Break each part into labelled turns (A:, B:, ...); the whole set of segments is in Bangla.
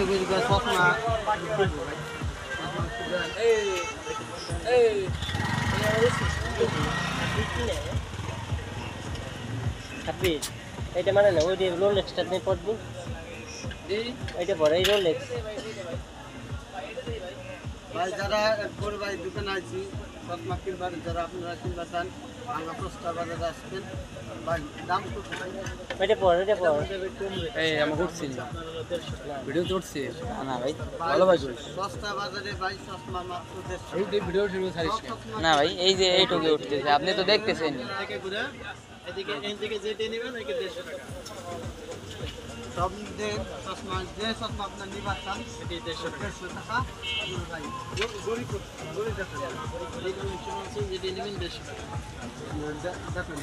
A: চশমা
B: এটা মানে না ওই রোলেক্সটা নেই পড়বি এটা পরে এই রোলেক্স
A: ভাই যারা বড় ভাই দোকানে আছি চশমা কিনবার যারা আপনারা কিনবা চান বাংলা পোস্টা বাজারে আসবেন ভাই দাম কত
B: এটা পরে
C: এই আমি করছি ভিডিও করছি না ভাই ভালো ভাই
A: পোস্টা বাজারে ভাই চশমা মাত্র 150
C: এই ভিডিও শুরু ছাড়িস
D: না ভাই এই যে এইটুকু উঠতেছে আপনি তো দেখতেছেন
A: থেকে ঘুরে এদিকে থেকে যেটা নেবেন ওইকে 150 টাকা সব দেন চশমা যে চশমা আপনার নিবার চান সেটি 150 টাকা আপনার ভাই গড়ি দেখেন যেটা নেবেন 150 টাকা দেখেন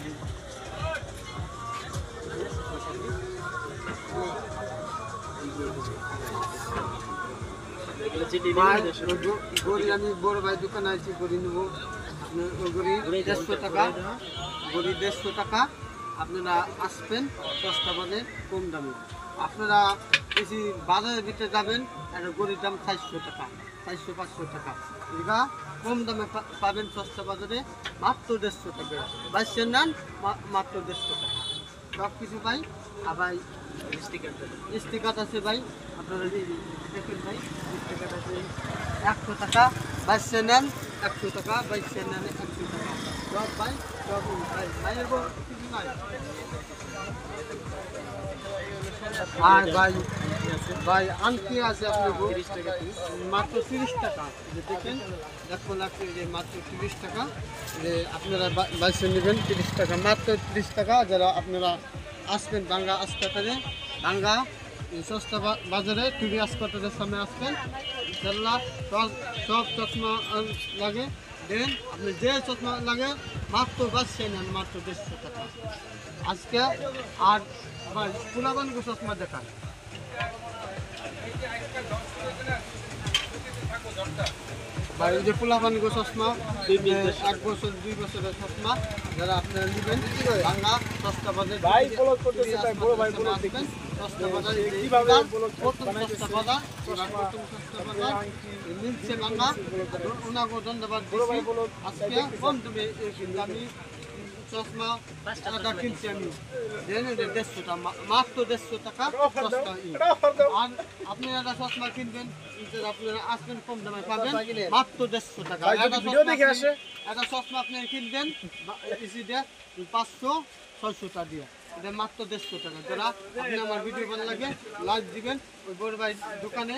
A: গড়ি আমি বড় ভাই দোকানে আছি গড়ি নেবো গড়ি 150 টাকা গড়ি 150 টাকা আপনারা আসবেন সস্তা বাজারে কম দামে আপনারা বেশি বাজারের ভিতরে যাবেন একটা গড়ির দাম 400 টাকা 400-500 টাকা এটা কম দামে পাবেন সস্তা বাজারে মাত্র 150 টাকা বাইশের নেন মাত্র 150 টাকা সব কিছু ভাই আর ভাই স্টিকার আছে ভাই আপনারা দেখেন ভাই স্টিকার আছে 100 টাকা বাইশের নেন 100 টাকা বাইশের নেন 100 টাকা সব ভাই সব ভাই ভাইয়ের কিছু নাই আর ভাই ভাই আংটি আছে আপনার 30 টাকা মাত্র 30 টাকা যে দেখেন দেখুন লাগছে যে মাত্র 30 টাকা যে আপনারা বাইসে নেবেন 30 টাকা মাত্র 30 টাকা যারা আপনারা আসবেন বাংলা হাসপাতালে বাংলা সস্তা বাজারে টিভি হাসপাতালের সামনে আসবেন ইনশাল্লাহ সব চশমা লাগে দেন আপনি যে চশমা লাগে মাত্র বাইসে নেন মাত্র 150 টাকা আজকে আর ভাই পুরাতন চশমা দেখান ভাই যে পুলাপান চশমা 1 বছর 2 বছরের চশমা যারা আপনারা নেবেন বাংলা সস্তা বাজার
C: ভাই ফলো করতেছে তাই বড় ভাই বলে দেখেন
A: সস্তা বাজার
C: কিভাবে
A: প্রথম সস্তা বাজার প্রথম সস্তা বাজার নিচে বাংলা ওনাকে ধন্যবাদ বড় ভাই বলো আজকে কম দেবে আমি চশমা টাকা কিনছি আমি জানেন 150 টাকা মাত্র 150 টাকা সস্তা আর আপনি একটা চশমা কিনবেন আপনারা আসবেন কম দামে পাবেন মাত্র 150 টাকা
C: ভিডিও দেখে আসে
A: একটা চশমা আপনি কিনবেন ইজি দিয়ে 500-600 টাকা দিয়ে এটা মাত্র 150 টাকা যারা আপনি আমার ভিডিও ভালো লাগে লাইক দিবেন ওই বড় ভাই দোকানে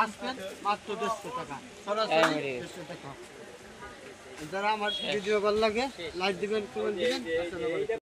A: আসবেন মাত্র 150 টাকা সরাসরি 150 টাকা যারা আমার ভিডিও ভালো লাগে লাইক দিবেন কমেন্ট দিবেন